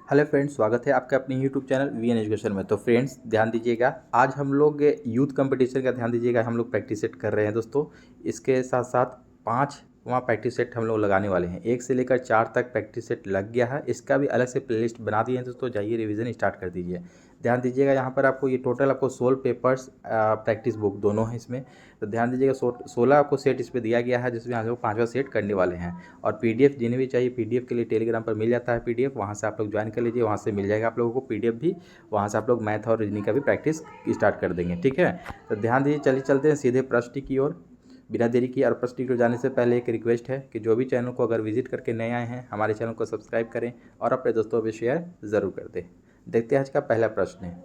Hello friends, स्वागत है आपका अपने यूट्यूब चैनल वीएन एजुकेशन में। तो फ्रेंड्स ध्यान दीजिएगा, आज हम लोग यूथ कंपटीशन का ध्यान दीजिएगा, हम लोग प्रैक्टिस सेट कर रहे हैं दोस्तों। इसके साथ साथ 5 वहाँ प्रैक्टिस सेट हम लोग लगाने वाले हैं। 1 से लेकर 4 तक प्रैक्टिस सेट लग गया है, इसका भी अलग से प्लेलिस्ट बना दिए हैं दोस्तों। जाइए रिवीजन स्टार्ट कर दीजिए। ध्यान दीजिएगा, यहाँ पर आपको ये टोटल आपको 16 पेपर्स प्रैक्टिस बुक दोनों हैं इसमें। तो ध्यान दीजिएगा, 16 आपको सेट इस पर दिया गया है, जिसमें हम लोग 5वां सेट करने वाले हैं। और पीडीएफ जिन्हें भी चाहिए, पीडीएफ के लिए टेलीग्राम पर मिल जाता है पीडीएफ, वहाँ से आप लोग ज्वाइन कर लीजिए, वहाँ से मिल जाएगा आप लोगों को पीडीएफ भी। वहाँ से आप लोग मैथ और रीजनिंग का भी प्रैक्टिस स्टार्ट कर देंगे, ठीक है। तो ध्यान दीजिए, चलिए चलते हैं सीधे प्रश्न की ओर बिना देरी किए। और प्रश्न की ओर जाने से पहले एक रिक्वेस्ट है कि जो भी चैनल को अगर विजिट करके नए आए हैं, हमारे चैनल को सब्सक्राइब करें और अपने दोस्तों में शेयर ज़रूर कर दें। देखते हैं आज का पहला प्रश्न है।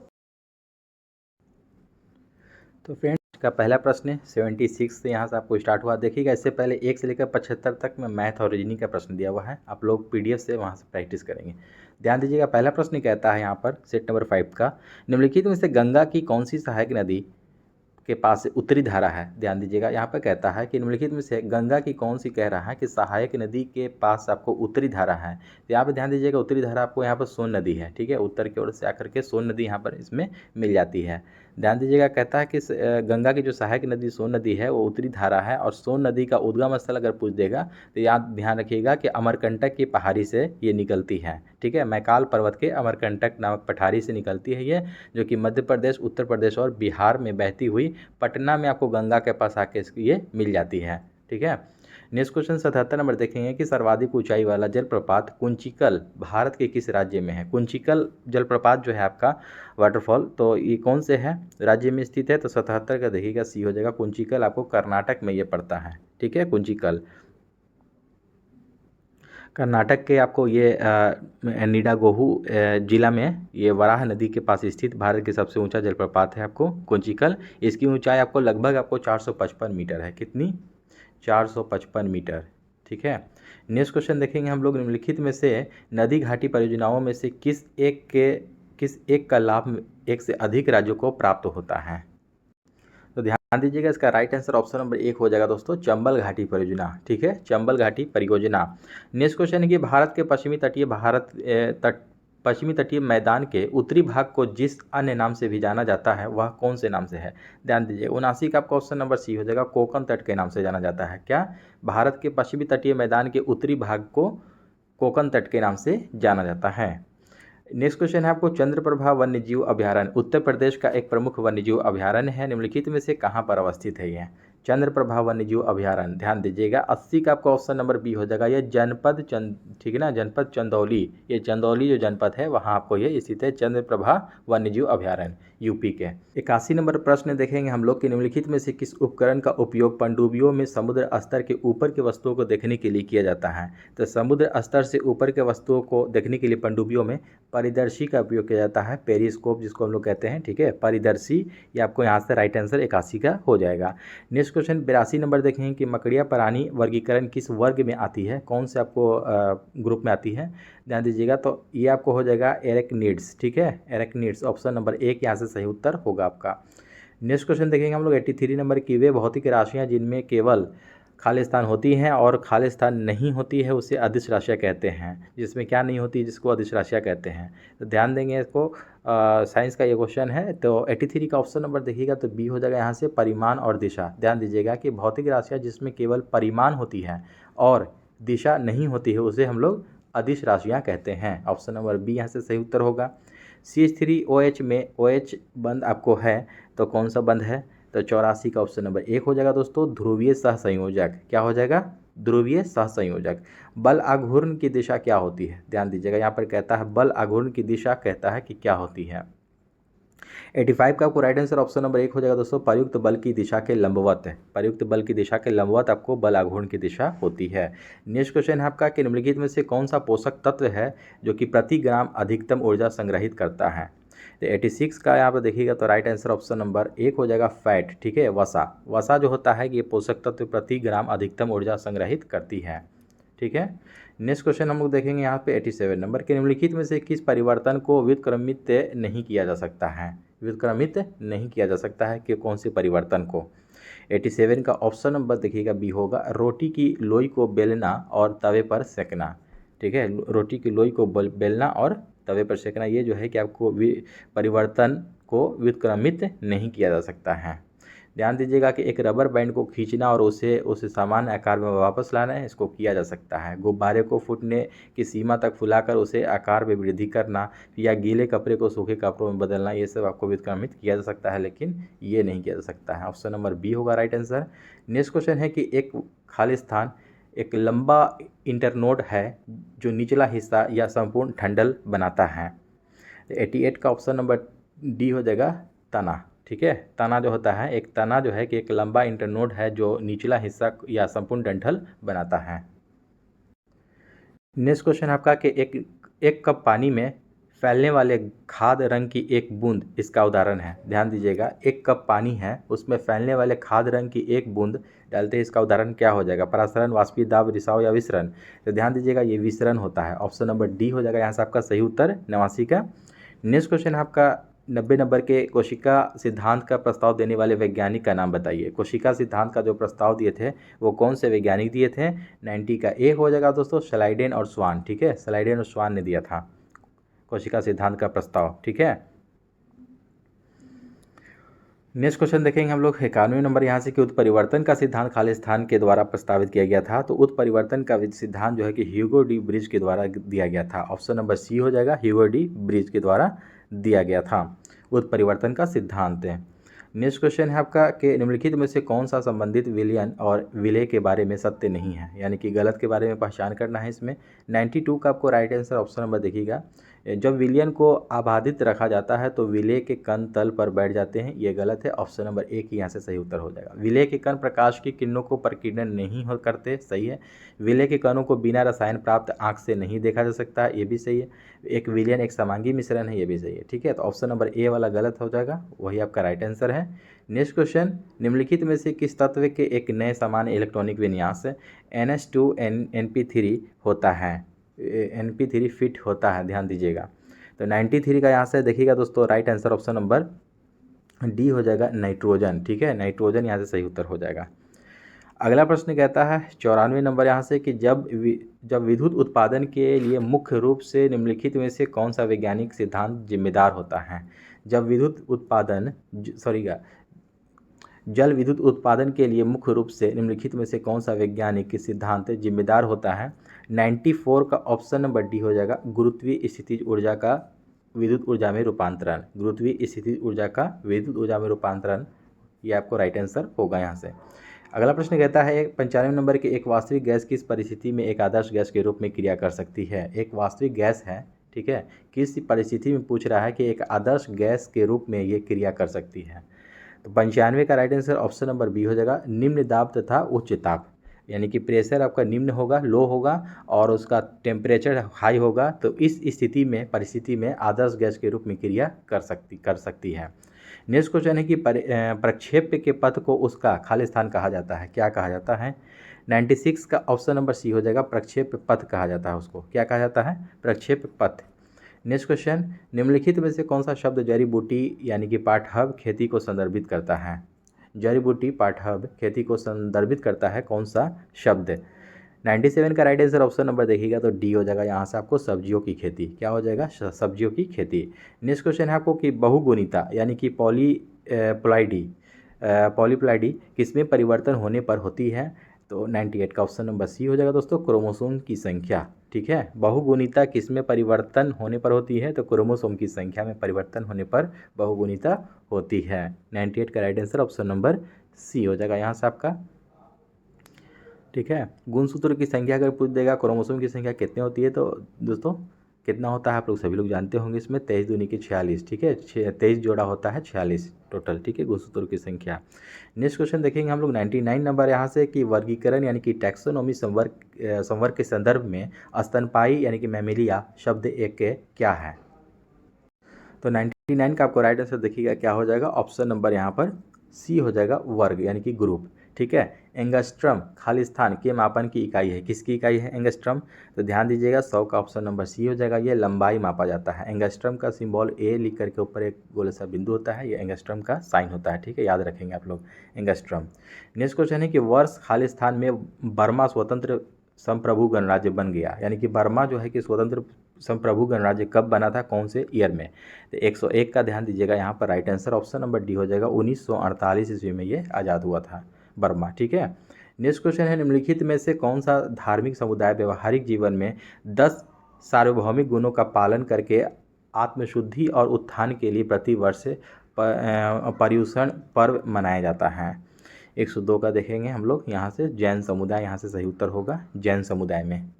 तो फ्रेंड्स का पहला प्रश्न है 76 से यहाँ से आपको स्टार्ट हुआ। देखिएगा, इससे पहले 1 से लेकर 75 तक में मैथ और रीजनिंग का प्रश्न दिया हुआ है, आप लोग पीडीएफ से वहाँ से प्रैक्टिस करेंगे। ध्यान दीजिएगा, पहला प्रश्न कहता है यहाँ पर सेट नंबर 5 का, निम्नलिखित में से गंगा की कौन सी सहायक नदी के पास से उत्तरी धारा है। ध्यान दीजिएगा, यहाँ पर कहता है कि निम्नलिखित में से गंगा की कौन सी कह रहा है कि सहायक नदी के पास आपको उत्तरी धारा है। तो यहाँ पर ध्यान दीजिएगा, उत्तरी धारा आपको यहाँ पर सोन नदी है, ठीक है। उत्तर की ओर से आकर के सोन नदी यहाँ पर इसमें मिल जाती है। ध्यान दीजिएगा, कहता है कि गंगा की जो सहायक नदी सोन नदी है वो उत्तरी धारा है। और सोन नदी का उद्गम स्थल अगर पूछ देगा तो याद ध्यान रखिएगा कि अमरकंटक की पहाड़ी से ये निकलती है, ठीक है। मैकाल पर्वत के अमरकंटक नामक पठारी से निकलती है ये, जो कि मध्य प्रदेश, उत्तर प्रदेश और बिहार में बहती हुई पटना में आपको गंगा के पास आके ये मिल जाती है, ठीक है। नेक्स्ट क्वेश्चन 77 नंबर देखेंगे कि सर्वाधिक ऊंचाई वाला जलप्रपात कुंचिकल भारत के किस राज्य में है। कुंचिकल जलप्रपात जो है आपका वाटरफॉल, तो ये कौन से है राज्य में स्थित है। तो 77 का देखिएगा सी हो जाएगा। कुंचिकल आपको कर्नाटक में ये पड़ता है, ठीक है। कुंचिकल कर्नाटक के आपको ये निडागोहू जिला में ये वराह नदी के पास स्थित भारत के सबसे ऊंचा जलप्रपात है आपको कुंचिकल। इसकी ऊंचाई आपको लगभग आपको 455 मीटर है। कितनी? 455 मीटर, ठीक है। नेक्स्ट क्वेश्चन देखेंगे हम लोग, निम्नलिखित में से नदी घाटी परियोजनाओं में से किस एक का लाभ एक से अधिक राज्यों को प्राप्त होता है। तो ध्यान दीजिएगा, इसका राइट आंसर ऑप्शन नंबर 1 हो जाएगा दोस्तों, चंबल घाटी परियोजना, ठीक है। चंबल घाटी परियोजना। नेक्स्ट क्वेश्चन है कि भारत के पश्चिमी तटीय मैदान के उत्तरी भाग को जिस अन्य नाम से भी जाना जाता है वह कौन से नाम से है। ध्यान दीजिए, 79 का आपका ऑप्शन नंबर सी हो जाएगा, कोकण तट के नाम से जाना जाता है। क्या? भारत के पश्चिमी तटीय मैदान के उत्तरी भाग को कोकण तट के नाम से जाना जाता है। नेक्स्ट क्वेश्चन है आपको, चंद्रप्रभा वन्यजीव अभयारण्य उत्तर प्रदेश का एक प्रमुख वन्यजीव अभयारण्य है, निम्नलिखित में से कहाँ पर अवस्थित है यह। चंद्रप्रभा वन्यजीव अभयारण्य, ध्यान दीजिएगा, 80 का आपका ऑप्शन नंबर बी हो जाएगा। ये ठीक है ना, जनपद चंदौली, ये चंदौली जो जनपद है वहाँ आपको ये स्थित है, चंद्रप्रभा वन्यजीव अभयारण्य यूपी के। 81 नंबर प्रश्न देखेंगे हम लोग कि निम्नलिखित में से किस उपकरण का उपयोग पनडुब्बियों में समुद्र स्तर के ऊपर के वस्तुओं को देखने के लिए किया जाता है। तो समुद्र स्तर से ऊपर के वस्तुओं को देखने के लिए पनडुब्बियों में परिदर्शी का उपयोग किया जाता है, पेरिस्कोप जिसको हम लोग कहते हैं, ठीक है। परिदर्शी, ये आपको यहाँ से राइट आंसर 81 का हो जाएगा। नेक्स्ट क्वेश्चन 82 नंबर देखें कि मकड़िया प्राणी वर्गीकरण किस वर्ग में आती है, कौन से आपको ग्रुप में आती है। ध्यान दीजिएगा, तो ये आपको हो जाएगा एरेक्निड्स, ठीक है। एरेक्निड्स ऑप्शन नंबर 1 यहाँ से सही उत्तर होगा आपका। नेक्स्ट क्वेश्चन देखेंगे हम लोग 83 नंबर की, वे भौतिक राशियाँ जिनमें केवल खाली स्थान होती हैं और खाली स्थान नहीं होती है उसे अदिश राशियाँ कहते हैं। जिसमें क्या नहीं होती, जिसको अदिश राशियाँ कहते हैं। तो ध्यान देंगे इसको, साइंस का ये क्वेश्चन है। तो 83 का ऑप्शन नंबर देखिएगा तो बी हो जाएगा यहाँ से, परिमाण और दिशा। ध्यान दीजिएगा कि भौतिक राशियाँ जिसमें केवल परिमाण होती है और दिशा नहीं होती है उसे हम लोग अदिश राशियाँ कहते हैं। ऑप्शन नंबर बी यहाँ से सही उत्तर होगा। CH3OH में OH बंध आपको है, तो कौन सा बंध है। तो 84 का ऑप्शन नंबर 1 हो जाएगा दोस्तों, ध्रुवीय सहसंयोजक। क्या हो जाएगा? ध्रुवीय सहसंयोजक। बल आघूर्ण की दिशा क्या होती है। ध्यान दीजिएगा, यहाँ पर कहता है बल आघूर्ण की दिशा, कहता है कि क्या होती है। 85 का आपको राइट आंसर ऑप्शन नंबर 1 हो जाएगा दोस्तों, प्रयुक्त बल की दिशा के लंबवत है। प्रयुक्त बल की दिशा के लंबवत आपको बल आघूर्ण की दिशा होती है। नेक्स्ट क्वेश्चन है आपका कि निम्नलिखित में से कौन सा पोषक तत्व है जो कि प्रति ग्राम अधिकतम ऊर्जा संग्रहित करता है। तो 86 का यहाँ पर देखिएगा तो राइट आंसर ऑप्शन नंबर 1 हो जाएगा, फैट, ठीक है। वसा, वसा जो होता है कि ये पोषक तत्व प्रति ग्राम अधिकतम ऊर्जा संग्रहित करती है, ठीक है। नेक्स्ट क्वेश्चन हम लोग देखेंगे यहाँ पे 87 नंबर के, निम्नलिखित में से किस परिवर्तन को व्युत्क्रमित नहीं किया जा सकता है। व्युत्क्रमित नहीं किया जा सकता है कि कौन से परिवर्तन को। 87 का ऑप्शन नंबर देखिएगा बी होगा, रोटी की लोई को बेलना और तवे पर सेकना, ठीक है। रोटी की लोई को बेलना और तवे पर सेकना, ये जो है कि आपको परिवर्तन को व्युत्क्रमित नहीं किया जा सकता है। ध्यान दीजिएगा कि एक रबर बैंड को खींचना और उसे सामान्य आकार में वापस लाना है, इसको किया जा सकता है। गुब्बारे को फूटने की सीमा तक फुलाकर उसे आकार में वृद्धि करना या गीले कपड़े को सूखे कपड़ों में बदलना, ये सब आपको व्युत्क्रमित किया जा सकता है, लेकिन ये नहीं किया जा सकता है। ऑप्शन नंबर बी होगा राइट आंसर। नेक्स्ट क्वेश्चन है कि एक खाली स्थान एक लंबा इंटरनोड है जो निचला हिस्सा या संपूर्ण ठंडल बनाता है। 88 का ऑप्शन नंबर डी हो जाएगा तना। ठीक है, तना जो होता है, एक तना जो है कि एक लंबा इंटरनोड है जो निचला हिस्सा या संपूर्ण डंठल बनाता है। नेक्स्ट क्वेश्चन आपका कि एक कप पानी में फैलने वाले खाद रंग की एक बूंद इसका उदाहरण है। ध्यान दीजिएगा, एक कप पानी है, उसमें फैलने वाले खाद रंग की एक बूंद डालते हैं, इसका उदाहरण क्या हो जाएगा? परासरण, वाष्पीय दाब, रिसाव या विसरण? तो ध्यान दीजिएगा ये विसरण होता है। ऑप्शन नंबर डी हो जाएगा यहाँ से आपका सही उत्तर 89 का। नेक्स्ट क्वेश्चन आपका 90 नंबर के कोशिका सिद्धांत का प्रस्ताव देने वाले वैज्ञानिक का नाम बताइए। कोशिका सिद्धांत का जो प्रस्ताव दिए थे वो कौन से वैज्ञानिक दिए थे? 90 का ए हो जाएगा दोस्तों स्लाइडेन और स्वान। ठीक है, स्लाइडेन और स्वान ने दिया था कोशिका सिद्धांत का प्रस्ताव। ठीक है, नेक्स्ट क्वेश्चन देखेंगे हम लोग 91 नंबर यहाँ से कि उत्परिवर्तन का सिद्धांत खाली स्थान के द्वारा प्रस्तावित किया गया था। तो उत्परिवर्तन का सिद्धांत जो है कि ह्यूगो डी ब्रिज के द्वारा दिया गया था। ऑप्शन नंबर सी हो जाएगा, ह्यूगो डी ब्रिज के द्वारा दिया गया था उत्परिवर्तन का सिद्धांत। नेक्स्ट क्वेश्चन है आपका कि निम्नलिखित में से कौन सा संबंधित विलयन और विलय के बारे में सत्य नहीं है, यानी कि गलत के बारे में पहचान करना है इसमें। 92 का आपको राइट आंसर ऑप्शन नंबर देखिएगा, जब विलयन को आबादित रखा जाता है तो विलय के कण तल पर बैठ जाते हैं, ये गलत है। ऑप्शन नंबर ए की यहाँ से सही उत्तर हो जाएगा। विलय के कण प्रकाश की किरणों को प्रकीर्णन नहीं हो करते, सही है। विलय के कणों को बिना रसायन प्राप्त आंख से नहीं देखा जा सकता, ये भी सही है। एक विलयन एक समांगी मिश्रण है, ये भी सही है। ठीक है, तो ऑप्शन नंबर ए वाला गलत हो जाएगा, वही आपका राइट आंसर है। नेक्स्ट क्वेश्चन, निम्नलिखित में से किस तत्व के एक नए समान इलेक्ट्रॉनिक विन्यास NH2NP3 होता है? NP3 फिट होता है, ध्यान दीजिएगा। तो 93 का यहाँ से देखिएगा दोस्तों right answer option number D हो जाएगा नाइट्रोजन। ठीक है, नाइट्रोजन यहाँ से सही उत्तर हो जाएगा। अगला प्रश्न कहता है 94 नंबर यहाँ से कि जब विद्युत उत्पादन के लिए मुख्य रूप से निम्नलिखित में से कौन सा वैज्ञानिक सिद्धांत जिम्मेदार होता है? जब विद्युत उत्पादन जल विद्युत उत्पादन के लिए मुख्य रूप से निम्नलिखित में से कौन सा वैज्ञानिक सिद्धांत जिम्मेदार होता है? 94 का ऑप्शन नंबर डी हो जाएगा, गुरुत्वीय स्थितिज ऊर्जा का विद्युत ऊर्जा में रूपांतरण। गुरुत्वीय स्थितिज ऊर्जा का विद्युत ऊर्जा में रूपांतरण, ये आपको राइट आंसर होगा यहाँ से। अगला प्रश्न कहता है 95 नंबर की एक वास्तविक गैस किस परिस्थिति में एक आदर्श गैस के रूप में क्रिया कर सकती है? एक वास्तविक गैस है, ठीक है, किस परिस्थिति में पूछ रहा है कि एक आदर्श गैस के रूप में ये क्रिया कर सकती है? तो 95 का right answer option number B हो जाएगा, निम्न दाब तथा उच्च ताप। यानी कि प्रेशर आपका निम्न होगा, लो होगा, और उसका टेम्परेचर हाई होगा, तो इस स्थिति में परिस्थिति में आदर्श गैस के रूप में क्रिया कर सकती है। नेक्स्ट क्वेश्चन है कि प्रक्षेप्य के पथ को उसका खाली स्थान कहा जाता है, क्या कहा जाता है? 96 का ऑप्शन नंबर सी हो जाएगा, प्रक्षेप्य पथ कहा जाता है उसको। क्या कहा जाता है? प्रक्षेप्य पथ। नेक्स्ट क्वेश्चन, निम्नलिखित में से कौन सा शब्द जड़ी बूटी यानी कि पाठहब खेती को संदर्भित करता है? जड़ी बूटी पाठहब खेती को संदर्भित करता है कौन सा शब्द? 97 का राइट आंसर ऑप्शन नंबर देखिएगा तो डी हो जाएगा, यहाँ से आपको सब्जियों की खेती। क्या हो जाएगा? सब्जियों की खेती। नेक्स्ट क्वेश्चन है आपको कि बहुगुणिता यानी कि पॉलीप्लाइडी किसमें परिवर्तन होने पर होती है? तो 98 का ऑप्शन नंबर सी हो जाएगा दोस्तों, क्रोमोसोम की संख्या। ठीक है, बहुगुणिता किसमें परिवर्तन होने पर होती है? तो क्रोमोसोम की संख्या में परिवर्तन होने पर बहुगुणिता होती है। 98 का right answer option number C हो जाएगा यहाँ से आपका। ठीक है, गुणसूत्र की संख्या अगर पूछ देगा क्रोमोसोम की संख्या कितनी होती है, तो दोस्तों कितना होता है आप लोग सभी लोग जानते होंगे, इसमें 23 दूनी की 46। ठीक है, 23 जोड़ा होता है 46 टोटल। ठीक है, गुणसूत्र की संख्या। नेक्स्ट क्वेश्चन देखेंगे हम लोग 99 नंबर यहाँ से कि वर्गीकरण यानी कि टैक्सोनॉमी संवर्ग के संदर्भ में स्तनपायी यानी कि मैमेलिया शब्द एक क्या है? तो 99 का आपको राइट आंसर देखिएगा क्या हो जाएगा, ऑप्शन नंबर यहाँ पर सी हो जाएगा, वर्ग यानी कि ग्रुप। ठीक है, एंगस्ट्रम खाली स्थान के मापन की इकाई है, किसकी इकाई है एंगस्ट्रम? तो ध्यान दीजिएगा 100 का ऑप्शन नंबर सी हो जाएगा, ये लंबाई मापा जाता है। एंगस्ट्रम का सिंबल ए लिख करके ऊपर एक गोल सा बिंदु होता है, ये एंगस्ट्रम का साइन होता है। ठीक है, याद रखेंगे आप लोग एंगस्ट्रम। नेक्स्ट क्वेश्चन है कि वर्ष खाली स्थान में बर्मा स्वतंत्र संप्रभु गणराज्य बन गया, यानी कि बर्मा जो है कि स्वतंत्र संप्रभु गणराज्य कब बना था, कौन से ईयर में? तो 101 का ध्यान दीजिएगा यहाँ पर right answer option number D हो जाएगा, 1948 ईस्वी में ये आज़ाद हुआ था बर्मा। ठीक है, नेक्स्ट क्वेश्चन है, निम्नलिखित में से कौन सा धार्मिक समुदाय व्यवहारिक जीवन में 10 सार्वभौमिक गुणों का पालन करके आत्मशुद्धि और उत्थान के लिए प्रतिवर्ष पर्युषण पर्व मनाया जाता है? 102 का देखेंगे हम लोग यहाँ से, जैन समुदाय यहाँ से सही उत्तर होगा, जैन समुदाय में।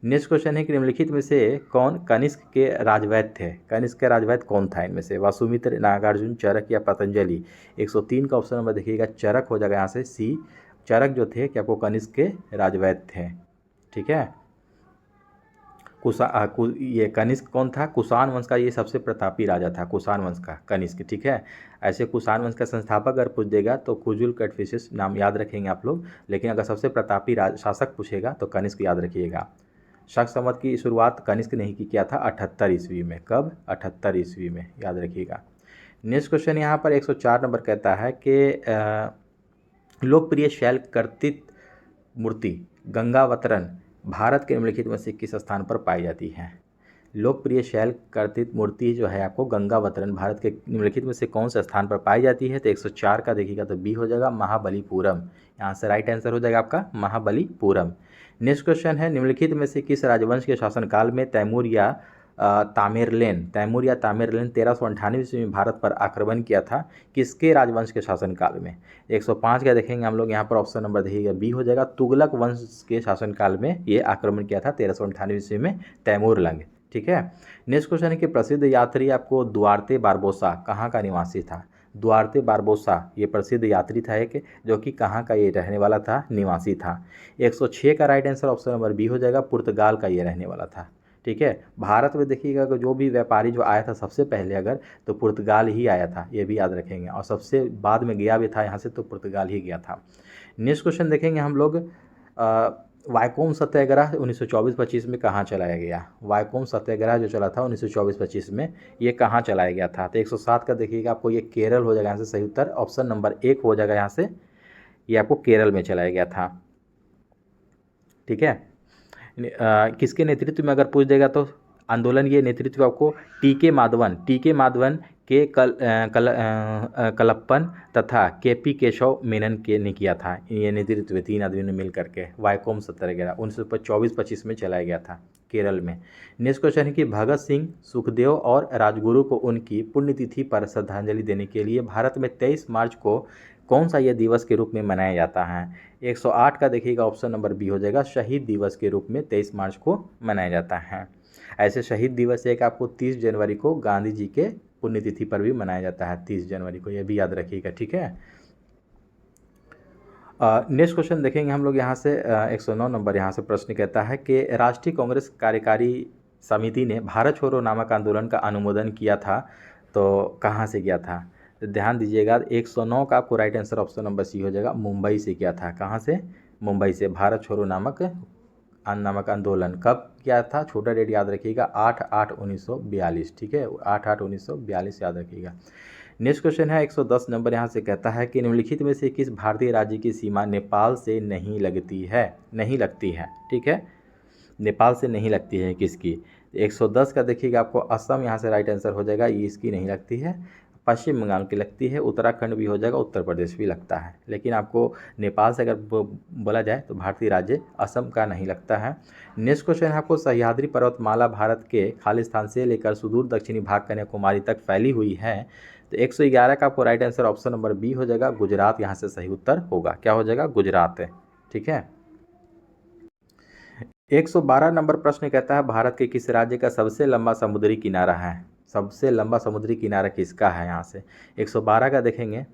नेक्स्ट क्वेश्चन है कि निम्नलिखित में से कौन कनिष्क के राजवैद्य थे? कनिष्क के राजवैद्य कौन था इनमें से? वसुमित्र, नागार्जुन, चरक या पतंजलि? 103 का ऑप्शन नंबर देखिएगा चरक हो जाएगा यहाँ से सी। चरक जो थे कि आपको कनिष्क के राजवैद्य थे। ठीक है, ये कनिष्क कौन था? कुषाण वंश का ये सबसे प्रतापी राजा था, कुषाण वंश का कनिष्क। ठीक है, ऐसे कुषाण वंश का संस्थापक अगर पूछ देगा तो कुजुल कटफिशिस नाम याद रखेंगे आप लोग, लेकिन अगर सबसे प्रतापी शासक पूछेगा तो कनिष्क याद रखिएगा। शक संवत की शुरुआत कनिष्क ने ही किया था 78 ईस्वी में। कब? 78 ईस्वी में, याद रखिएगा। नेक्स्ट क्वेश्चन यहाँ पर 104 नंबर कहता है कि लोकप्रिय शैल कर्तित मूर्ति गंगावतरण भारत के निम्नलिखित में से किस स्थान पर पाई जाती है? लोकप्रिय शैल कर्तित मूर्ति जो है आपको गंगावतरण भारत के निम्नलिखित में से कौन से स्थान पर पाई जाती है? तो 104 का देखिएगा तो बी हो जाएगा, महाबलीपुरम। यहाँ से राइट आंसर हो जाएगा आपका महाबलीपुरम। नेक्स्ट क्वेश्चन है, निम्नलिखित में से किस राजवंश के शासनकाल में तैमूर या तामेरलेन 1398 ईस्वी में भारत पर आक्रमण किया था? किसके राजवंश के शासनकाल में? 105 का देखेंगे हम लोग यहाँ पर, ऑप्शन नंबर देखिएगा बी हो जाएगा, तुगलक वंश के शासनकाल में ये आक्रमण किया था 1398 ईस्वी में तैमूर लंग। ठीक है, नेक्स्ट क्वेश्चन है कि प्रसिद्ध यात्री आपको दुआर्ते बारबोसा कहाँ का निवासी था? दुआर्ते बारबोसा ये प्रसिद्ध यात्री था एक, जो कि कहाँ का ये रहने वाला था, निवासी था। 106 का right answer option number B हो जाएगा, पुर्तगाल का ये रहने वाला था। ठीक है, भारत में देखिएगा कि जो भी व्यापारी जो आया था सबसे पहले अगर, तो पुर्तगाल ही आया था, ये भी याद रखेंगे, और सबसे बाद में गया भी था यहाँ से तो पुर्तगाल ही गया था। नेक्स्ट क्वेश्चन देखेंगे हम लोग, वाइकोम सत्याग्रह 1924-25 में कहाँ चलाया गया? वाइकोम सत्याग्रह जो चला था 1924-25 में, ये कहाँ चलाया गया था? तो 107 का देखिएगा आपको, ये केरल हो जाएगा यहाँ से सही उत्तर, ऑप्शन नंबर 1 हो जाएगा यहाँ से, ये आपको केरल में चलाया गया था। ठीक है, किसके नेतृत्व में अगर पूछ देगा तो आंदोलन, ये नेतृत्व आपको टी के माधवन के कलप्पन तथा के.पी. केशव मेनन के ने किया था। ये नेतृत्व 3 आदमियों ने मिल करके वाइकोम सत्याग्रह 1924-25 में चलाया गया था केरल में। नेक्स्ट क्वेश्चन है कि भगत सिंह, सुखदेव और राजगुरु को उनकी पुण्यतिथि पर श्रद्धांजलि देने के लिए भारत में 23 मार्च को कौन सा यह दिवस के रूप में मनाया जाता है? 108 का देखिएगा ऑप्शन नंबर बी हो जाएगा, शहीद दिवस के रूप में 23 मार्च को मनाया जाता है। ऐसे शहीद दिवस एक आपको 30 जनवरी को गांधी जी के पुण्यतिथि पर भी मनाया जाता है, 30 जनवरी को, यह भी याद रखिएगा। ठीक है, नेक्स्ट क्वेश्चन देखेंगे हम लोग यहाँ से, 109 नंबर यहाँ से प्रश्न कहता है कि राष्ट्रीय कांग्रेस कार्यकारी समिति ने भारत छोड़ो नामक आंदोलन का अनुमोदन किया था, तो कहाँ से किया था? तो ध्यान दीजिएगा 109 का आपको right answer option number C हो जाएगा, मुंबई से किया था। कहाँ से? मुंबई से। भारत छोड़ो नामक आंदोलन कब किया था? छोटा डेट याद रखिएगा, 8/8/1942। ठीक है, 8/8/1942 याद रखिएगा। नेक्स्ट क्वेश्चन है 110 नंबर, यहाँ से कहता है कि निम्नलिखित में से किस भारतीय राज्य की सीमा नेपाल से नहीं लगती है? ठीक है, नेपाल से नहीं लगती है किसकी? 110 का देखिएगा आपको, असम यहाँ से राइट आंसर हो जाएगा, ये इसकी नहीं लगती है। पश्चिम बंगाल की लगती है, उत्तराखंड भी हो जाएगा, उत्तर प्रदेश भी लगता है, लेकिन आपको नेपाल से अगर बोला जाए तो भारतीय राज्य असम का नहीं लगता है। नेक्स्ट क्वेश्चन है आपको, सह्याद्री पर्वतमाला भारत के खालिस्तान से लेकर सुदूर दक्षिणी भाग कन्याकुमारी तक फैली हुई है। तो 111 का आपको right answer option number B हो जाएगा, गुजरात यहाँ से सही उत्तर होगा। क्या हो जाएगा? गुजरात है। ठीक है, 112 नंबर प्रश्न कहता है भारत के किस राज्य का सबसे लंबा समुद्री किनारा है? सबसे लंबा समुद्री किनारा किसका है? यहाँ से 112 का देखेंगे,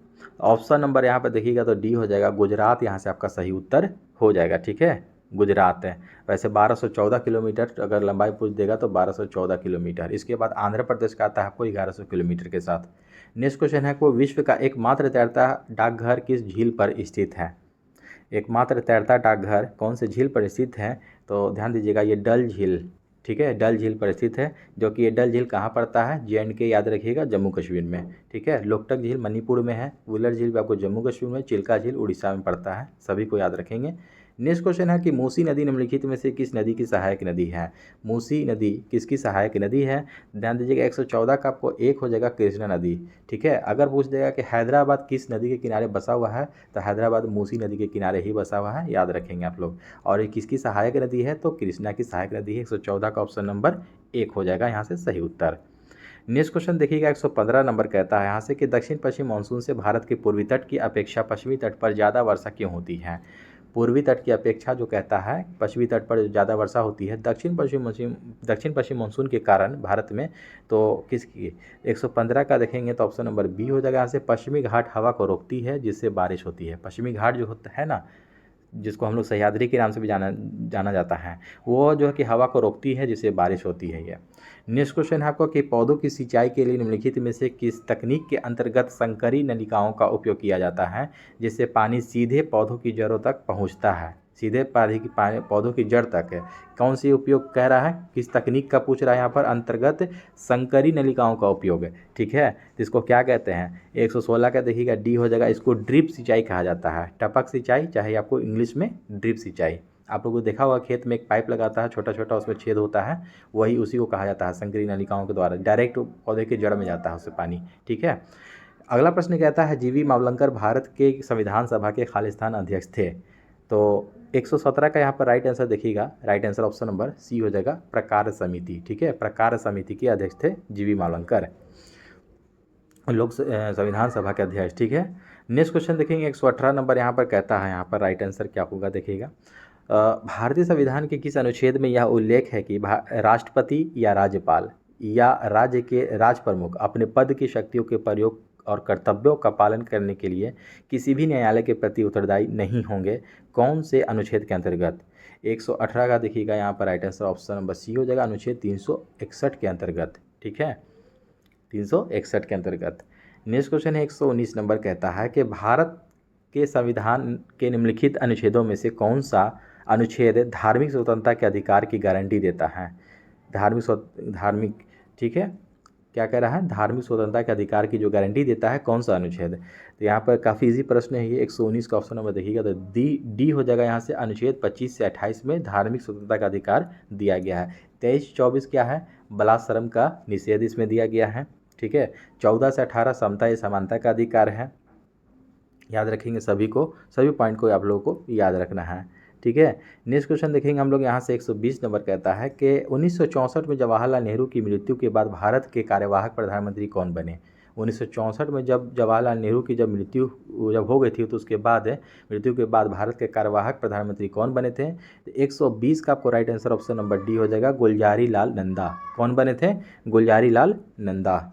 ऑप्शन नंबर यहाँ पर देखिएगा तो डी हो जाएगा, गुजरात यहाँ से आपका सही उत्तर हो जाएगा। ठीक है, गुजरात है। वैसे 1214 किलोमीटर अगर लंबाई पूछ देगा तो 1214 किलोमीटर। इसके बाद आंध्र प्रदेश का आता है आपको 1100 किलोमीटर के साथ। नेक्स्ट क्वेश्चन है को विश्व का एकमात्र तैरता डाकघर किस झील पर स्थित है? एकमात्र तैरता डाकघर कौन से झील पर स्थित है? तो ध्यान दीजिएगा, ये डल झील। ठीक है, डल झील पर स्थित है, जो कि ये डल झील कहाँ पड़ता है? J&K याद रखिएगा, जम्मू कश्मीर में। ठीक है, लोकटक झील मणिपुर में है, वुलर झील भी आपको जम्मू कश्मीर में, चिल्का झील उड़ीसा में पड़ता है, सभी को याद रखेंगे। नेक्स्ट क्वेश्चन है कि मूसी नदी निम्नलिखित में से किस नदी की सहायक नदी है। मूसी नदी किसकी सहायक नदी है। ध्यान दीजिएगा 114 का आपको एक हो जाएगा कृष्णा नदी। ठीक है, अगर पूछ देगा कि हैदराबाद किस नदी के किनारे बसा हुआ है तो हैदराबाद मूसी नदी के किनारे ही बसा हुआ है, याद रखेंगे आप लोग। और ये किसकी सहायक नदी है तो कृष्णा की सहायक नदी है। 114 का ऑप्शन नंबर एक हो जाएगा यहाँ से सही उत्तर। नेक्स्ट क्वेश्चन देखिएगा 115 नंबर कहता है यहाँ से कि दक्षिण पश्चिम मानसून से भारत के पूर्वी तट की अपेक्षा पश्चिमी तट पर ज़्यादा वर्षा क्यों होती है। पूर्वी तट की अपेक्षा जो कहता है पश्चिमी तट पर ज़्यादा वर्षा होती है दक्षिण पश्चिम मानसून के कारण भारत में। तो किसकी 115 का देखेंगे तो ऑप्शन नंबर बी हो जाएगा यहाँ से। पश्चिमी घाट हवा को रोकती है जिससे बारिश होती है। पश्चिमी घाट जो होता है ना, जिसको हम लोग सह्याद्री के नाम से भी जाना जाता है, वो जो है कि हवा को रोकती है जिससे बारिश होती है ये। नेक्स्ट क्वेश्चन है आपको कि पौधों की सिंचाई के लिए निम्नलिखित में से किस तकनीक के अंतर्गत संकरी नलिकाओं का उपयोग किया जाता है जिससे पानी सीधे पौधों की जड़ों तक पहुंचता है। सीधे पौधों की जड़ तक है। कौन सी उपयोग कह रहा है, किस तकनीक का पूछ रहा है यहाँ पर, अंतर्गत संकरी नलिकाओं का उपयोग है। ठीक है, जिसको क्या कहते हैं 116 का देखिएगा डी हो जाएगा। इसको ड्रिप सिंचाई कहा जाता है। टपक सिंचाई चाहे आपको इंग्लिश में ड्रिप सिंचाई। आप लोगों को देखा होगा खेत में एक पाइप लगाता है छोटा छोटा, उसमें छेद होता है, वही उसी को कहा जाता है संकरी नलिकाओं के द्वारा डायरेक्ट पौधे के जड़ में जाता है उससे पानी। ठीक है, अगला प्रश्न कहता है जीवी मावलंकर भारत के संविधान सभा के खालिस्तान अध्यक्ष थे। तो 117 का यहाँ पर राइट आंसर देखिएगा, right answer option number C हो जाएगा, प्रकार समिति। ठीक है, प्रकार समिति के अध्यक्ष थे जीवी मावलंकर, लोक संविधान सभा के अध्यक्ष। ठीक है, नेक्स्ट क्वेश्चन देखेंगे 118 नंबर यहाँ पर कहता है, यहाँ पर राइट आंसर क्या होगा देखिएगा। भारतीय संविधान के किस अनुच्छेद में यह उल्लेख है कि राष्ट्रपति या राज्यपाल या राज्य के राज प्रमुख अपने पद की शक्तियों के प्रयोग और कर्तव्यों का पालन करने के लिए किसी भी न्यायालय के प्रति उत्तरदायी नहीं होंगे। कौन से अनुच्छेद के अंतर्गत। 118 का देखिएगा यहाँ पर right answer option number C हो जाएगा, अनुच्छेद 361 के अंतर्गत। ठीक है, 361 के अंतर्गत। नेक्स्ट क्वेश्चन है 119 नंबर कहता है कि भारत के संविधान के निम्नलिखित अनुच्छेदों में से कौन सा अनुच्छेद धार्मिक स्वतंत्रता के अधिकार की गारंटी देता है। धार्मिक ठीक है, क्या कह रहा है, धार्मिक स्वतंत्रता के अधिकार की जो गारंटी देता है कौन सा अनुच्छेद। तो यहाँ पर काफ़ी इजी प्रश्न है ये। 119 का ऑप्शन नंबर देखिएगा तो डी हो जाएगा यहाँ से। अनुच्छेद 25 से 28 में धार्मिक स्वतंत्रता का अधिकार दिया गया है। 23-24 क्या है, बलात्सर्म का निषेध इसमें दिया गया है। ठीक है, 14 से 18 समता या समानता का अधिकार है। याद रखेंगे सभी पॉइंट को आप लोगों को याद रखना है। ठीक है, नेक्स्ट क्वेश्चन देखेंगे हम लोग यहाँ से 120 नंबर कहता है कि 1964 में जवाहरलाल नेहरू की मृत्यु के बाद भारत के कार्यवाहक प्रधानमंत्री कौन बने। 1964 में जब जवाहरलाल नेहरू की मृत्यु हो गई थी तो उसके बाद मृत्यु के बाद भारत के कार्यवाहक प्रधानमंत्री कौन बने थे। तो 120 का आपको right answer option number D हो जाएगा, गुलजारी लाल नंदा। कौन बने थे, गुलजारी लाल नंदा।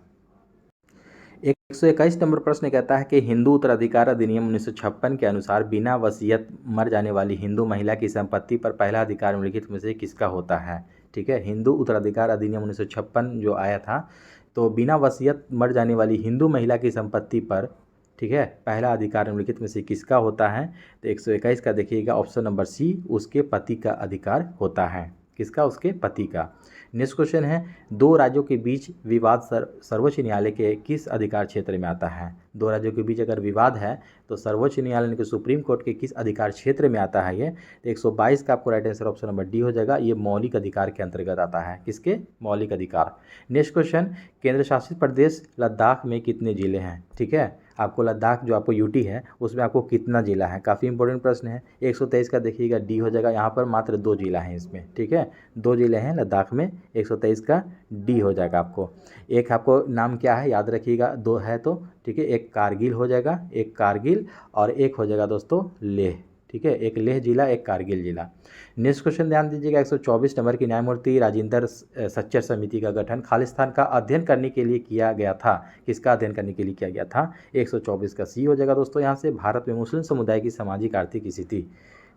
121 नंबर प्रश्न कहता है कि हिंदू उत्तराधिकार अधिनियम 1956 के अनुसार बिना वसीयत मर जाने वाली हिंदू महिला की संपत्ति पर पहला अधिकार निम्नलिखित में से किसका होता है। ठीक है, हिंदू उत्तराधिकार अधिनियम 1956 जो आया था तो बिना वसीयत मर जाने वाली हिंदू महिला की संपत्ति पर, ठीक है, पहला अधिकार निम्नलिखित में से किसका होता है। तो 121 का देखिएगा ऑप्शन नंबर सी, उसके पति का अधिकार होता है। किसका, उसके पति का। नेक्स्ट क्वेश्चन है दो राज्यों के बीच विवाद सर्वोच्च न्यायालय के किस अधिकार क्षेत्र में आता है। दो राज्यों के बीच अगर विवाद है तो सर्वोच्च न्यायालय के सुप्रीम कोर्ट के किस अधिकार क्षेत्र में आता है ये। तो 122 का आपको right answer option number D हो जाएगा, ये मौलिक अधिकार के अंतर्गत आता है। किसके, मौलिक अधिकार। नेक्स्ट क्वेश्चन, केंद्र शासित प्रदेश लद्दाख में कितने जिले हैं। ठीक है, आपको लद्दाख जो आपको यूटी है उसमें आपको कितना जिला है, काफ़ी इंपॉर्टेंट प्रश्न है। 123 का देखिएगा डी हो जाएगा, यहाँ पर मात्र 2 जिला हैं इसमें। ठीक है, 2 जिले हैं लद्दाख में। 123 का डी हो जाएगा आपको। एक आपको नाम क्या है याद रखिएगा, 2 है तो ठीक है, एक कारगिल हो जाएगा, एक कारगिल और एक हो जाएगा दोस्तों लेह। ठीक है, एक लेह जिला, एक कारगिल जिला। नेक्स्ट क्वेश्चन ध्यान दीजिएगा 124 नंबर की न्यायमूर्ति राजेंद्र सच्चर समिति का गठन खालिस्तान का अध्ययन करने के लिए किया गया था। किसका अध्ययन करने के लिए किया गया था। 124 का सी हो जाएगा दोस्तों यहाँ से, भारत में मुस्लिम समुदाय की सामाजिक आर्थिक स्थिति।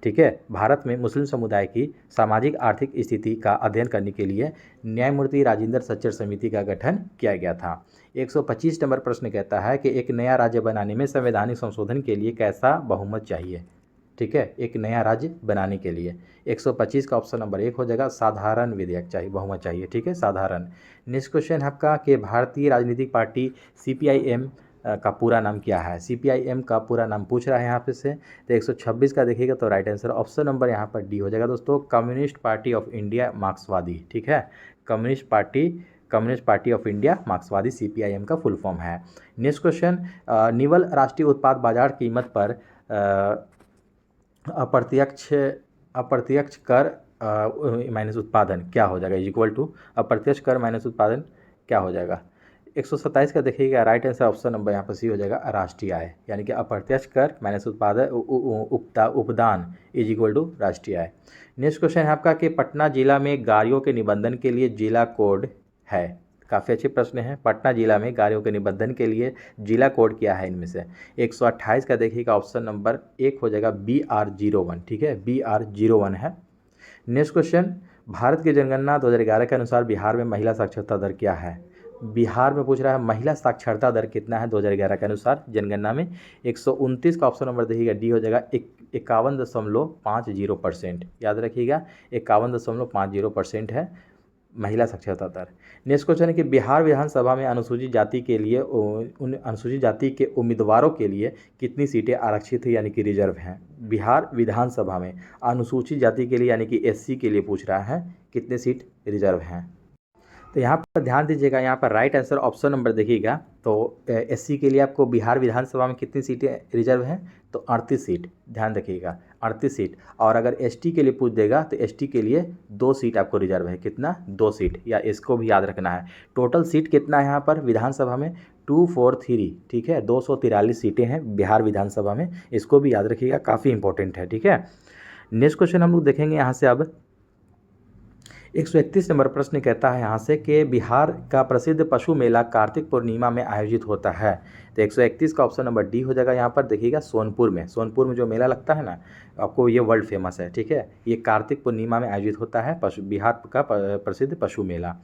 ठीक है, भारत में मुस्लिम समुदाय की सामाजिक आर्थिक स्थिति का अध्ययन करने के लिए न्यायमूर्ति राजेंद्र सच्चर समिति का गठन किया गया था। 125 नंबर प्रश्न कहता है कि एक नया राज्य बनाने में संवैधानिक संशोधन के लिए कैसा बहुमत चाहिए। ठीक है, एक नया राज्य बनाने के लिए 125 का ऑप्शन नंबर 1 हो जाएगा, साधारण विधेयक चाहिए, बहुमत चाहिए। ठीक है, साधारण। नेक्स्ट क्वेश्चन है आपका कि भारतीय राजनीतिक पार्टी CPIM का पूरा नाम क्या है? CPIM का पूरा नाम पूछ रहा है यहाँ पे से। तो 126 का देखिएगा तो राइट आंसर ऑप्शन नंबर यहाँ पर डी हो जाएगा दोस्तों, कम्युनिस्ट पार्टी ऑफ इंडिया मार्क्सवादी। ठीक है, कम्युनिस्ट पार्टी ऑफ इंडिया मार्क्सवादी CPIM का फुल फॉर्म है। नेक्स्ट क्वेश्चन, निवल राष्ट्रीय उत्पाद बाजार कीमत पर अप्रत्यक्ष कर माइनस उत्पादन क्या हो जाएगा? इक्वल टू अप्रत्यक्ष कर माइनस उत्पादन क्या हो जाएगा? 127 का देखिएगा राइट आंसर ऑप्शन नंबर यहाँ पर सी हो जाएगा, राष्ट्रीय आय। यानी कि अप्रत्यक्ष कर माइनस उत्पादन उपदान इज इक्वल टू राष्ट्रीय आय। नेक्स्ट क्वेश्चन है आपका कि पटना जिला में गाड़ियों के निबंधन के लिए जिला कोड है। काफ़ी अच्छे प्रश्न है। पटना जिला में गाड़ियों के निबंधन के लिए जिला कोड क्या है इनमें से? 128 का देखिएगा ऑप्शन नंबर 1 हो जाएगा BR01। ठीक है, BR01 है। नेक्स्ट क्वेश्चन, भारत की जनगणना 2011 के अनुसार बिहार में महिला साक्षरता दर क्या है? बिहार में पूछ रहा है महिला साक्षरता दर कितना है 2011 के अनुसार जनगणना में? 129 का ऑप्शन नंबर देखिएगा डी हो जाएगा 51.50%। याद रखिएगा 51.50% है महिला साक्षरता दर। नेक्स्ट क्वेश्चन है कि बिहार विधानसभा में अनुसूचित जाति के लिए अनुसूचित जाति के उम्मीदवारों के लिए कितनी सीटें आरक्षित है यानी कि रिजर्व हैं? बिहार विधानसभा में अनुसूचित जाति के लिए यानी कि SC के लिए पूछ रहा है कितने सीट रिजर्व हैं। तो यहाँ पर ध्यान दीजिएगा, यहाँ पर राइट आंसर ऑप्शन नंबर देखिएगा तो SC के लिए आपको बिहार विधानसभा में कितनी सीटें रिजर्व हैं? तो 38 सीट। ध्यान रखिएगा 38 सीट। और अगर ST के लिए पूछ देगा तो ST के लिए 2 सीट आपको रिजर्व है। कितना? 2 सीट, या इसको भी याद रखना है। टोटल सीट कितना है यहाँ पर विधानसभा में? 243। ठीक है, 243 सीटें हैं बिहार विधानसभा में, इसको भी याद रखिएगा, काफ़ी इंपॉर्टेंट है। ठीक है, नेक्स्ट क्वेश्चन हम लोग देखेंगे यहाँ से अब 131 नंबर प्रश्न कहता है यहाँ से कि बिहार का प्रसिद्ध पशु मेला कार्तिक पूर्णिमा में आयोजित होता है। तो 131 का ऑप्शन नंबर डी हो जाएगा। यहाँ पर देखिएगा सोनपुर में जो मेला लगता है ना आपको, ये वर्ल्ड फेमस है। ठीक है, ये कार्तिक पूर्णिमा में आयोजित होता है बिहार का प्रसिद्ध पशु मेला।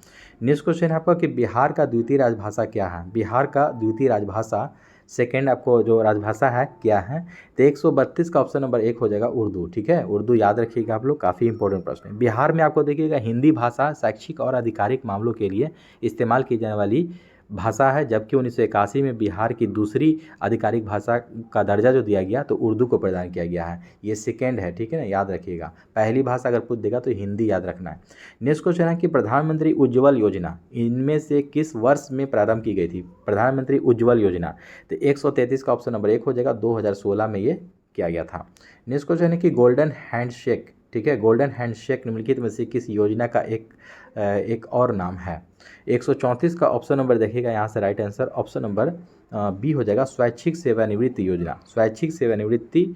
नेक्स्ट क्वेश्चन है आपका कि बिहार का द्वितीय राजभाषा क्या है? बिहार का द्वितीय राजभाषा सेकेंड आपको जो राजभाषा है क्या है? तो 132 का ऑप्शन नंबर 1 हो जाएगा उर्दू। ठीक है, उर्दू याद रखिएगा आप लोग, काफ़ी इंपॉर्टेंट प्रश्न है। बिहार में आपको देखिएगा हिंदी भाषा शैक्षिक और आधिकारिक मामलों के लिए इस्तेमाल की जाने वाली भाषा है, जबकि 1981 में बिहार की दूसरी आधिकारिक भाषा का दर्जा जो दिया गया तो उर्दू को प्रदान किया गया है। ये सेकेंड है। ठीक है ना, याद रखिएगा। पहली भाषा अगर पूछ देगा तो हिंदी याद रखना है। नेक्स्ट क्वेश्चन है कि प्रधानमंत्री उज्ज्वल योजना इनमें से किस वर्ष में प्रारंभ की गई थी? प्रधानमंत्री उज्ज्वल योजना, तो 133 का ऑप्शन नंबर 1 हो जाएगा, 2016 में ये किया गया था। नेक्स्ट क्वेश्चन है कि गोल्डन हैंडशेक, ठीक है, गोल्डन हैंडशेक निम्नलिखित में से किस योजना का एक और नाम है? 134 का ऑप्शन नंबर देखिएगा यहाँ से right answer option number B हो जाएगा, स्वैच्छिक सेवानिवृत्ति योजना। स्वैच्छिक सेवानिवृत्ति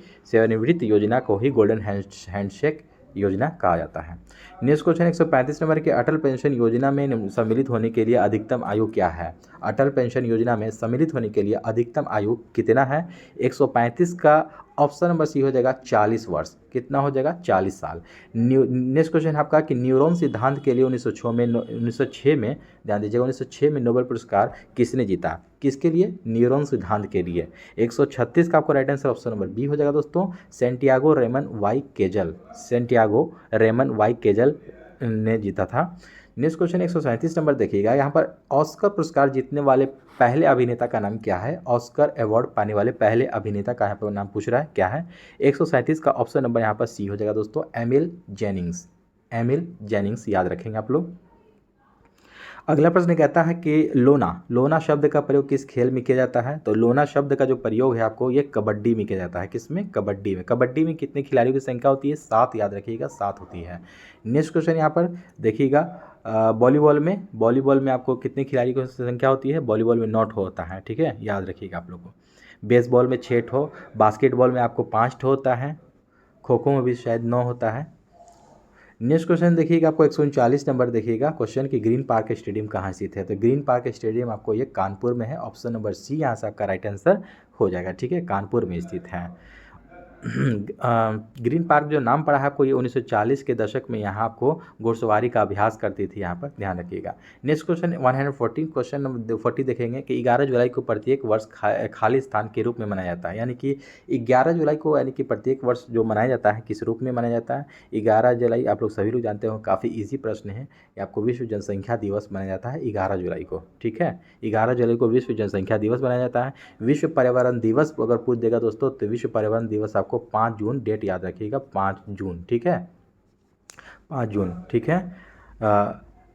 योजना को ही गोल्डन हैंडशेक योजना कहा जाता है। नेक्स्ट क्वेश्चन 135 नंबर के अटल पेंशन योजना में सम्मिलित होने के लिए अधिकतम आयु क्या है? अटल पेंशन योजना में सम्मिलित होने के लिए अधिकतम आयु कितना है? 135 का ऑप्शन नंबर सी हो जाएगा 40 वर्ष। कितना हो जाएगा? 40 साल। नेक्स्ट क्वेश्चन आपका कि न्यूरॉन सिद्धांत के लिए 1906 में ध्यान दीजिएगा 1906 में नोबेल पुरस्कार किसने जीता? किसके लिए? न्यूरॉन सिद्धांत के लिए। 136 का आपको right answer option number B हो जाएगा दोस्तों, Santiago Ramon y Cajal. Santiago Ramon y Cajal ने जीता था। नेक्स्ट क्वेश्चन 137 नंबर देखिएगा, यहाँ पर ऑस्कर पुरस्कार जीतने वाले पहले अभिनेता का नाम क्या है? ऑस्कर अवार्ड पाने वाले पहले अभिनेता का यहाँ पर नाम पूछ रहा है, क्या है? 137 का ऑप्शन नंबर यहाँ पर सी हो जाएगा दोस्तों, एमिल जेनिंग्स। एमिल जेनिंग्स याद रखेंगे आप लोग। अगला प्रश्न कहता है कि लोना शब्द का प्रयोग किस खेल में किया जाता है? तो लोना शब्द का जो प्रयोग है आपको ये कबड्डी में किया जाता है। किसमें? कबड्डी में। कबड्डी में कितने खिलाड़ियों की संख्या होती है? 7, याद रखिएगा 7 होती है। नेक्स्ट क्वेश्चन यहाँ पर देखिएगा वॉलीबॉल में आपको कितने खिलाड़ी की संख्या होती है? वॉलीबॉल में 9 होता है। ठीक है, याद रखिएगा आप लोग को। बेसबॉल में 6 ठो, बास्केटबॉल में आपको 5 ठो होता है, खो खो में भी शायद 9 होता है। नेक्स्ट क्वेश्चन देखिएगा आपको 139 नंबर देखिएगा क्वेश्चन कि ग्रीन पार्क स्टेडियम कहाँ स्थित है? तो ग्रीन पार्क स्टेडियम आपको ये कानपुर में है। ऑप्शन नंबर सी यहाँ से आपका राइट आंसर हो जाएगा। ठीक है, कानपुर में स्थित है। ग्रीन पार्क जो नाम पड़ा है आपको, ये 1940 के दशक में यहाँ आपको घुड़सवारी का अभ्यास करती थी, यहाँ पर ध्यान रखिएगा। नेक्स्ट क्वेश्चन 114, क्वेश्चन नंबर 40 देखेंगे कि 11 जुलाई को प्रत्येक वर्ष खाली स्थान के रूप में मनाया जाता है, यानी कि 11 जुलाई को, यानी कि प्रत्येक वर्ष जो मनाया जाता है किस रूप में मनाया जाता है? 11 जुलाई आप लोग सभी लोग जानते हो, काफ़ी ईजी प्रश्न है। ये आपको विश्व जनसंख्या दिवस मनाया जाता है 11 जुलाई को, ठीक है। 11 जुलाई को विश्व जनसंख्या दिवस मनाया जाता है। विश्व पर्यावरण दिवस अगर पूछ देगा दोस्तों, तो विश्व पर्यावरण दिवस आपको 5 जून, डेट याद रखिएगा 5 जून, ठीक है, 5 जून, ठीक है।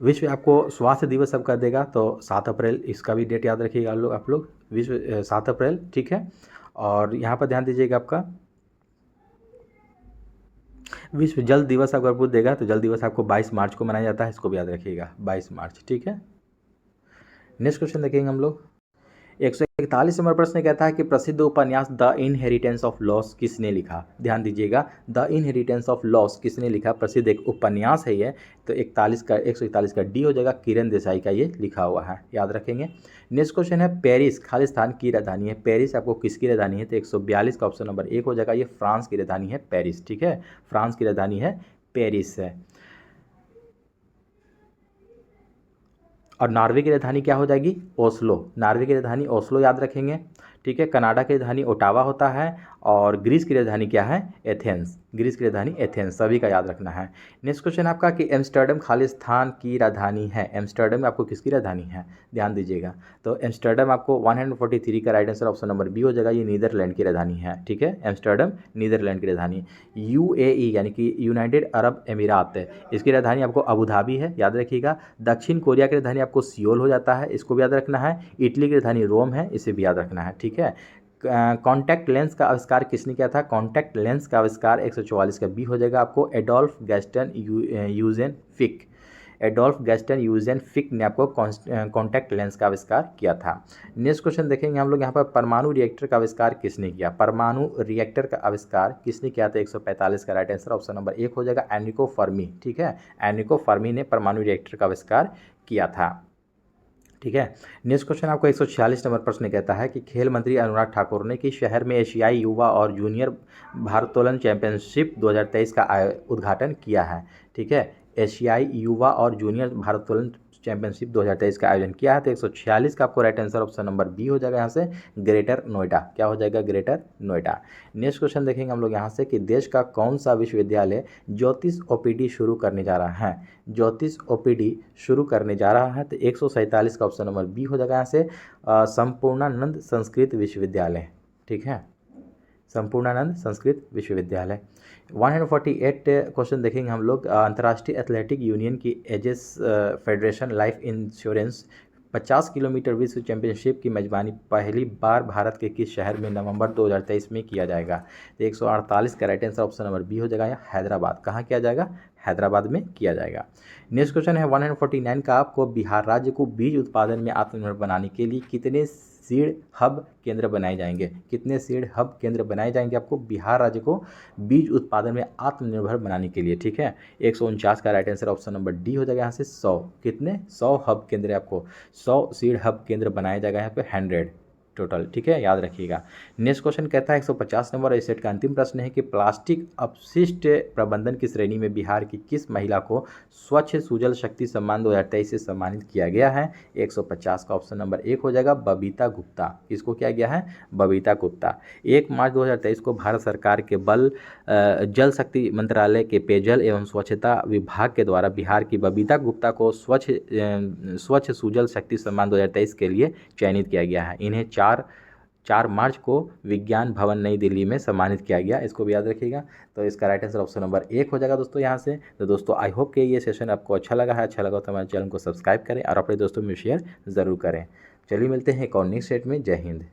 विश्व आपको स्वास्थ्य दिवस अब कर देगा तो 7 अप्रैल, इसका भी डेट याद रखिएगा आप लोग, विश्व 7 अप्रैल, ठीक है। और यहाँ पर ध्यान दीजिएगा, आपका विश्व जल दिवस अगर पूछ देगा तो जल दिवस आपको 22 मार्च को मनाया जाता है, इसको भी याद रखिएगा 22 मार्च, ठीक है। नेक्स्ट क्वेश्चन देखेंगे हम लोग। 141 नंबर प्रश्न कहता है कि प्रसिद्ध उपन्यास द इनहेरिटेंस ऑफ लॉस किसने लिखा? ध्यान दीजिएगा, द इनहेरिटेंस ऑफ लॉस किसने लिखा? प्रसिद्ध एक उपन्यास है ये, तो 141 का डी हो जाएगा, किरण देसाई का ये लिखा हुआ है, याद रखेंगे। नेक्स्ट क्वेश्चन है, पेरिस खालिस्तान की राजधानी है, पेरिस आपको किसकी राजधानी है? तो 142 का ऑप्शन नंबर 1 हो जाएगा, ये फ्रांस की राजधानी है पेरिस, ठीक है, फ्रांस की राजधानी है पेरिस है। और नॉर्वे की राजधानी क्या हो जाएगी? ओस्लो, नॉर्वे की राजधानी ओस्लो याद रखेंगे, ठीक है। कनाडा की राजधानी ओटावा होता है, और ग्रीस की राजधानी क्या है? एथेंस, ग्रीस की राजधानी एथेंस, सभी का याद रखना है। नेक्स्ट क्वेश्चन आपका कि एम्स्टर्डम खालिस्तान की राजधानी है, एम्स्टर्डम आपको किसकी राजधानी है? ध्यान दीजिएगा, तो एम्स्टर्डम आपको 143 का right answer option number B हो जाएगा, ये नीदरलैंड की राजधानी है, ठीक है, एम्स्टर्डम नीदरलैंड की राजधानी। यूएई यानी कि यूनाइटेड अरब अमीरात है, इसकी राजधानी आपको अबू धाबी है, याद रखिएगा। दक्षिण कोरिया की राजधानी आपको सियोल हो जाता है, इसको भी याद रखना है। इटली की राजधानी रोम है, इसे भी याद रखना है, ठीक है। कॉन्टैक्ट लेंस का आविष्कार किसने किया था? कॉन्टैक्ट लेंस का आविष्कार 144 का बी हो जाएगा आपको, एडोल्फ गैस्टन यूजेन फिक, एडोल्फ गैस्टन यूजेन फिक ने आपको कॉन्टैक्ट लेंस का आविष्कार किया था। नेक्स्ट क्वेश्चन देखेंगे हम लोग यहाँ पर, परमाणु रिएक्टर का आविष्कार किसने किया? परमाणु रिएक्टर का आविष्कार किसने किया था? 145 का राइट आंसर ऑप्शन नंबर 1 हो जाएगा, एनरिको फर्मी, ठीक है, एनरिको फर्मी ने परमाणु रिएक्टर का आविष्कार किया था, ठीक है। नेक्स्ट क्वेश्चन आपको 146 नंबर प्रश्न कहता है कि खेल मंत्री अनुराग ठाकुर ने किस शहर में एशियाई युवा और जूनियर भारोत्तोलन चैंपियनशिप 2023 का उद्घाटन किया है? ठीक है, एशियाई युवा और जूनियर भारोत्तोलन चैंपियनशिप 2023 का आयोजन किया है, तो 146 का आपको right answer option number B हो जाएगा, यहाँ से ग्रेटर नोएडा, क्या हो जाएगा? ग्रेटर नोएडा। नेक्स्ट क्वेश्चन देखेंगे हम लोग यहाँ से कि देश का कौन सा विश्वविद्यालय ज्योतिष ओपीडी शुरू करने जा रहा है? ज्योतिष ओपीडी शुरू करने जा रहा है, तो 147 का ऑप्शन नंबर बी हो जाएगा, यहाँ से संपूर्णानंद संस्कृत विश्वविद्यालय, ठीक है, संपूर्णानंद संस्कृत विश्वविद्यालय। 148 क्वेश्चन देखेंगे हम लोग, अंतर्राष्ट्रीय एथलेटिक यूनियन की Ageas Federation Life Insurance 50 kilometre विश्व चैंपियनशिप की मेजबानी पहली बार भारत के किस शहर में नवंबर 2023 में किया जाएगा? तो 148 का right answer option number B हो जाएगा, हैदराबाद, कहाँ किया जाएगा? हैदराबाद में किया जाएगा। नेक्स्ट क्वेश्चन है 149 का, आपको बिहार राज्य को बीज उत्पादन में आत्मनिर्भर बनाने के लिए कितने सीड हब केंद्र बनाए जाएंगे? कितने सीड हब केंद्र बनाए जाएंगे आपको बिहार राज्य को बीज उत्पादन में आत्मनिर्भर बनाने के लिए? ठीक है, 149 का right answer option number D हो जाएगा, यहाँ से 100, कितने 100 हब केंद्र, आपको 100 सीड हब केंद्र बनाया जाएगा यहाँ पे 100 टोटल, ठीक है, याद रखिएगा। नेक्स्ट क्वेश्चन कहता है 150 नंबर इस सेट का अंतिम प्रश्न है कि प्लास्टिक अपशिष्ट प्रबंधन की श्रेणी में बिहार की किस महिला को स्वच्छ सुजल शक्ति सम्मान 2023 से सम्मानित किया गया है? 150 का ऑप्शन नंबर 1 हो जाएगा, बबीता गुप्ता। किसको किया गया है? बबीता गुप्ता। 1 मार्च 2023 को भारत सरकार के जल शक्ति मंत्रालय के पेयजल एवं स्वच्छता विभाग के द्वारा बिहार की बबीता गुप्ता को स्वच्छ सुजल शक्ति सम्मान 2023 के लिए चयनित किया गया है। इन्हें 4 मार्च को विज्ञान भवन नई दिल्ली में सम्मानित किया गया, इसको भी याद रखिएगा। तो इसका राइट आंसर ऑप्शन नंबर 1 हो जाएगा दोस्तों यहाँ से। तो दोस्तों आई होप कि ये सेशन आपको अच्छा लगा है, अच्छा लगा तो हमारे चैनल को सब्सक्राइब करें और अपने दोस्तों में शेयर ज़रूर करें। चलिए मिलते हैं एक और नेक्स्ट सेट में। जय हिंद।